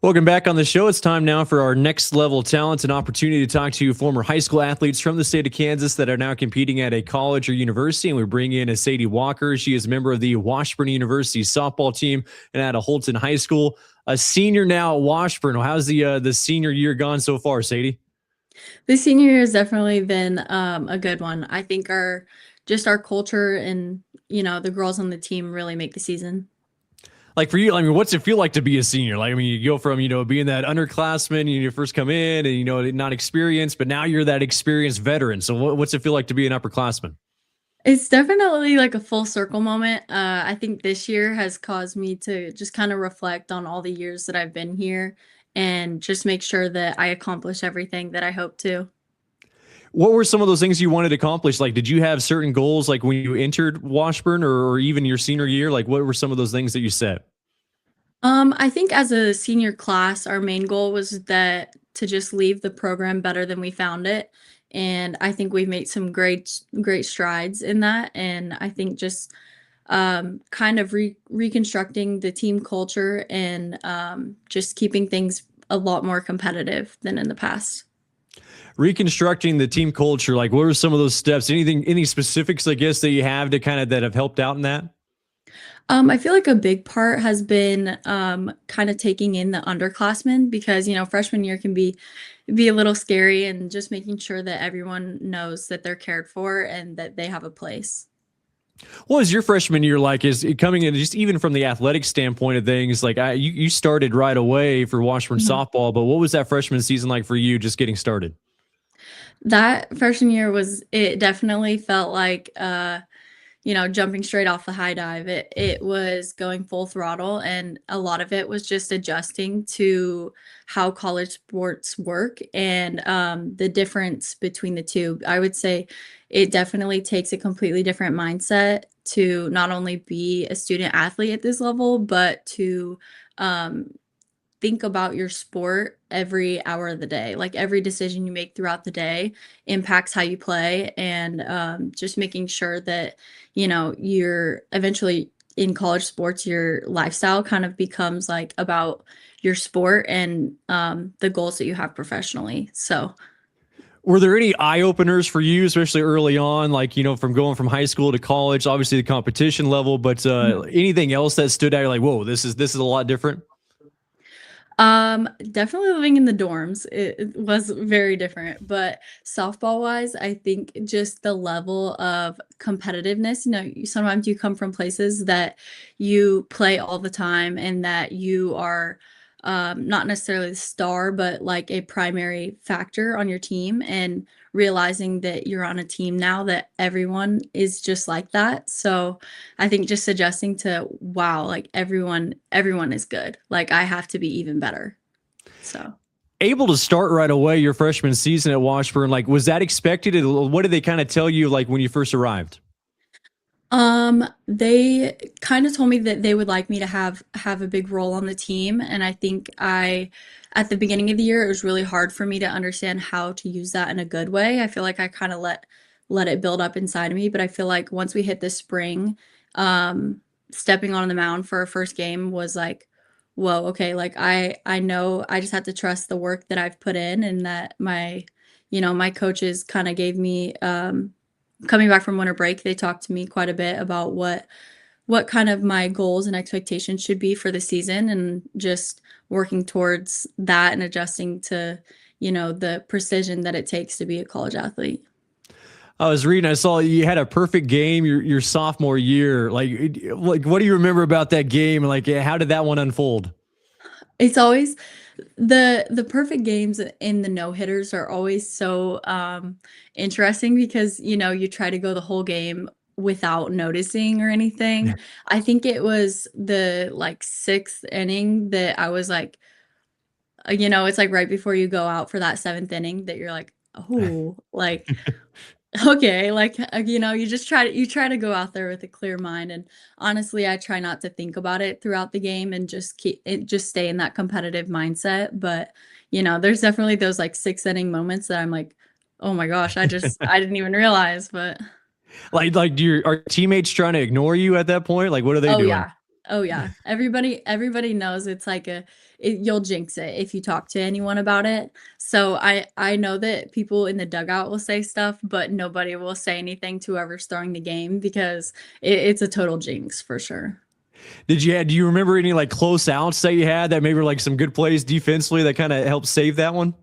Welcome back on the show. It's time now for our next level talent, an opportunity to talk to former high school athletes from the state of Kansas that are now competing at a college or university. And we bring in a Sadie Walker. She is a member of the Washburn University softball team and at a Holton High School. A senior now at Washburn. How's the senior year gone so far, Sadie? The senior year has definitely been a good one. I think our culture and the girls on the team really make the season. Like for you, I mean, what's it feel like to be a senior? Like, I mean, you go from, being that underclassman, you first come in and, not experienced, but now you're that experienced veteran. So what's it feel like to be an upperclassman? It's definitely like a full circle moment. I think this year has caused me to just kind of reflect on all the years that I've been here and just make sure that I accomplish everything that I hope to. What were some of those things you wanted to accomplish? Like, did you have certain goals, like when you entered Washburn or even your senior year? Like, what were some of those things that you set? I think as a senior class, our main goal was that to just leave the program better than we found it. And I think we've made some great strides in that. And I think just kind of reconstructing the team culture and just keeping things a lot more competitive than in the past. Reconstructing the team culture, like what are some of those steps? Any specifics, I guess, that you have to kind of that have helped out in that? I feel like a big part has been kind of taking in the underclassmen because freshman year can be a little scary and just making sure that everyone knows that they're cared for and that they have a place. What was your freshman year like? Is it coming in just even from the athletic standpoint of things? Like you started right away for Washburn Mhm. softball, but what was that freshman season like for you, just getting started? That freshman year it definitely felt like jumping straight off the high dive. It was going full throttle, and a lot of it was just adjusting to how college sports work and the difference between the two. I would say it definitely takes a completely different mindset to not only be a student athlete at this level, but to um, think about your sport every hour of the day. Like every decision you make throughout the day impacts how you play, and just making sure that you're eventually in college sports, your lifestyle kind of becomes like about your sport and the goals that you have professionally. So Were there any eye openers for you, especially early on, like from going from high school to college? Obviously, the competition level, but anything else that stood out? You're like, whoa, this is a lot different. Definitely living in the dorms, it was very different, but softball wise, I think just the level of competitiveness, sometimes you come from places that you play all the time and that you are not necessarily the star, but like a primary factor on your team, and realizing that you're on a team now that everyone is just like that. So I think just adjusting to, wow, like everyone is good. Like I have to be even better. So, Able to start right away your freshman season at Washburn, like was that expected? What did they kind of tell you like when you first arrived? they kind of told me that they would like me to have a big role on the team, and I think I at the beginning of the year it was really hard for me to understand how to use that in a good way. I feel like I kind of let it build up inside of me, but I feel like once we hit the spring, um stepping on the mound for our first game was like, whoa, okay, like I know I just have to trust the work that I've put in, and that my coaches kind of gave me coming back from winter break, they talked to me quite a bit about what kind of my goals and expectations should be for the season, and just working towards that and adjusting to, the precision that it takes to be a college athlete. I was reading, I saw you had a perfect game your sophomore year. Like what do you remember about that game? Like how did that one unfold? It's always the perfect games in the no-hitters are always so interesting because you try to go the whole game without noticing or anything. I think it was the like sixth inning that I was like, it's like right before you go out for that seventh inning that you're like, oh, like okay, like you try to go out there with a clear mind, and honestly, I try not to think about it throughout the game and just stay in that competitive mindset, but, there's definitely those, like, 6 inning moments that I'm like, "Oh my gosh, I didn't even realize," but Like are teammates trying to ignore you at that point? Like what are they oh, doing? yeah. Oh yeah. Everybody knows it's like you'll jinx it if you talk to anyone about it. So I know that people in the dugout will say stuff, but nobody will say anything to whoever's throwing the game because it's a total jinx for sure. Do you remember any like close outs that you had that maybe were like some good plays defensively that kind of helped save that one?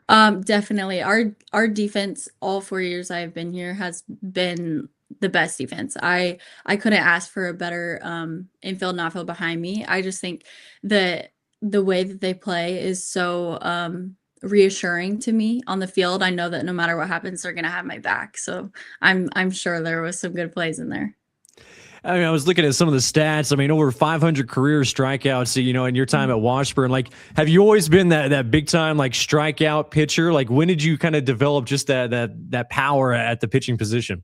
Definitely. Our defense all 4 years I've been here has been the best defense. I couldn't ask for a better infield and outfield behind me. I just think that the way that they play is so reassuring to me on the field. I know that no matter what happens, they're gonna have my back. So I'm sure there was some good plays in there. I mean, I was looking at some of the stats. I mean, over 500 career strikeouts, you know, in your time at Washburn. Like, have you always been that big time like strikeout pitcher? Like, when did you kind of develop just that power at the pitching position?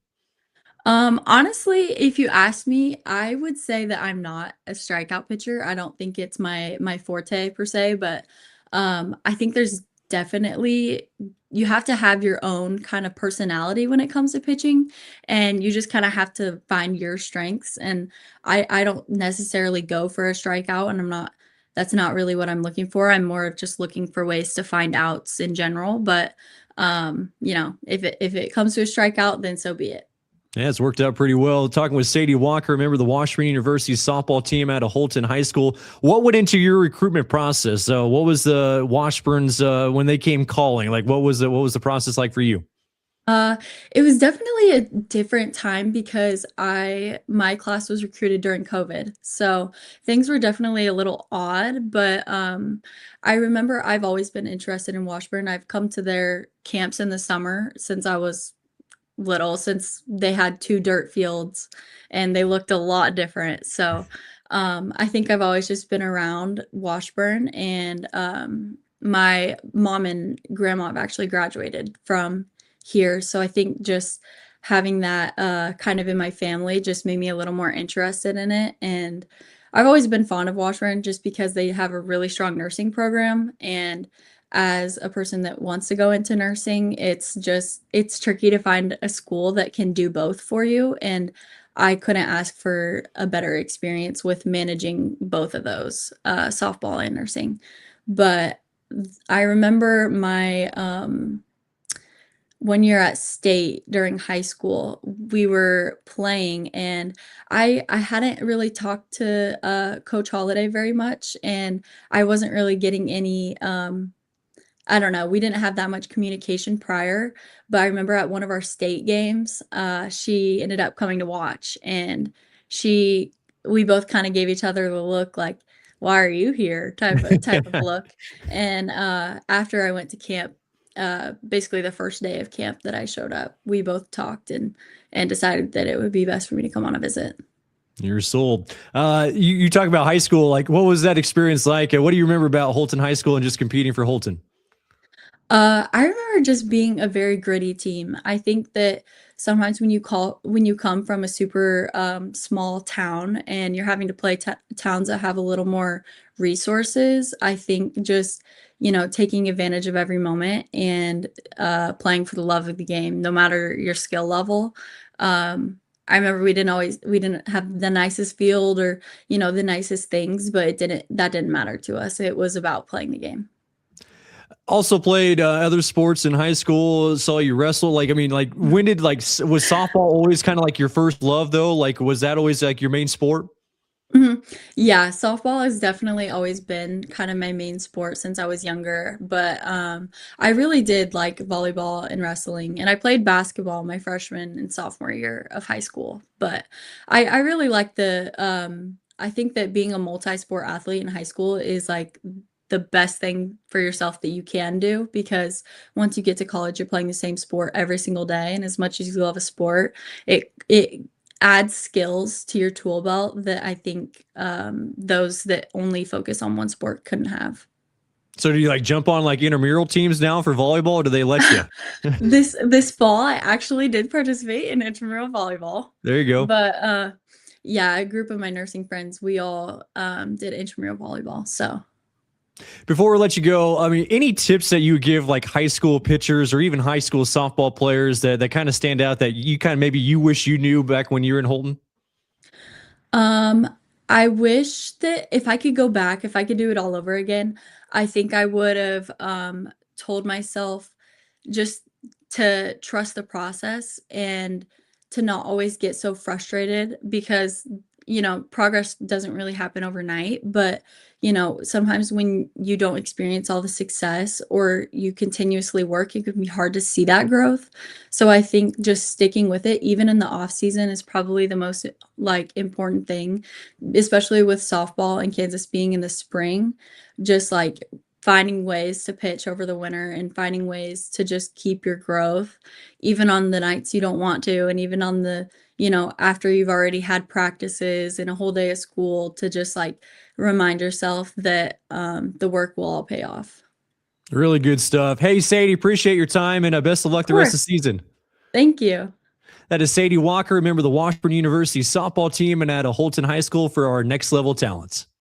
Honestly, if you ask me, I would say that I'm not a strikeout pitcher. I don't think it's my forte per se, but I think there's definitely you have to have your own kind of personality when it comes to pitching, and you just kind of have to find your strengths. And I don't necessarily go for a strikeout, and I'm not that's not really what I'm looking for. I'm more of just looking for ways to find outs in general, but if it comes to a strikeout, then so be it. Yeah, it's worked out pretty well. Talking with Sadie Walker, remember the Washburn University softball team out of Holton High School. What went into your recruitment process? What was the Washburns when they came calling? Like, what was the process like for you? Uh, it was definitely a different time because my class was recruited during COVID. So things were definitely a little odd, but I remember I've always been interested in Washburn. I've come to their camps in the summer since I was little, since they had two dirt fields and they looked a lot different. So I think I've always just been around Washburn, and my mom and grandma have actually graduated from here. So I think just having that kind of in my family just made me a little more interested in it. And I've always been fond of Washburn just because they have a really strong nursing program. And as a person that wants to go into nursing, it's tricky to find a school that can do both for you. And I couldn't ask for a better experience with managing both of those, softball and nursing. But I remember my 1 year at state during high school, we were playing, and I hadn't really talked to Coach Holiday very much, and I wasn't really getting any I don't know, we didn't have that much communication prior, but I remember at one of our state games, she ended up coming to watch, and she we both kind of gave each other the look like, "Why are you here?" type of look. And after I went to camp, basically the first day of camp that I showed up, we both talked and decided that it would be best for me to come on a visit. You're sold. You talk about high school. Like, what was that experience like? What do you remember about Holton High School and just competing for Holton? I remember just being a very gritty team. I think that sometimes when you come from a super small town and you're having to play towns that have a little more resources, I think just taking advantage of every moment and playing for the love of the game, no matter your skill level. I remember we didn't have the nicest field or the nicest things, but that didn't matter to us. It was about playing the game. Also played other sports in high school. Saw you wrestle. Like, I mean, like, when did was softball always kind of like your first love though? Like, was that always like your main sport? Mhm. Yeah, softball has definitely always been kind of my main sport since I was younger, but I really did like volleyball and wrestling, and I played basketball my freshman and sophomore year of high school. But I really like I think that being a multi-sport athlete in high school is like the best thing for yourself that you can do, because once you get to college, you're playing the same sport every single day, and as much as you love a sport, it add skills to your tool belt that I think those that only focus on one sport couldn't have. So do you like jump on like intramural teams now for volleyball, or do they let you? This fall, I actually did participate in intramural volleyball, There you go. but yeah, a group of my nursing friends, we all did intramural volleyball. So Before we let you go, I mean, any tips that you give like high school pitchers or even high school softball players that kind of stand out that you kind of maybe you wish you knew back when you were in Holton? um, I wish that if I could go back, if I could do it all over again, I think I would have told myself just to trust the process and to not always get so frustrated because, progress doesn't really happen overnight. But, sometimes when you don't experience all the success or you continuously work, it can be hard to see that growth. So I think just sticking with it, even in the off season, is probably the most like important thing, especially with softball and Kansas being in the spring, just like finding ways to pitch over the winter and finding ways to just keep your growth, even on the nights you don't want to, and even on the, after you've already had practices and a whole day of school, to just like remind yourself that the work will all pay off. Really good stuff. Hey, Sadie, appreciate your time and best of luck Of the rest of the course. season. Thank you. That is Sadie Walker, member of the Washburn University softball team and at a Holton High School for our next level talents.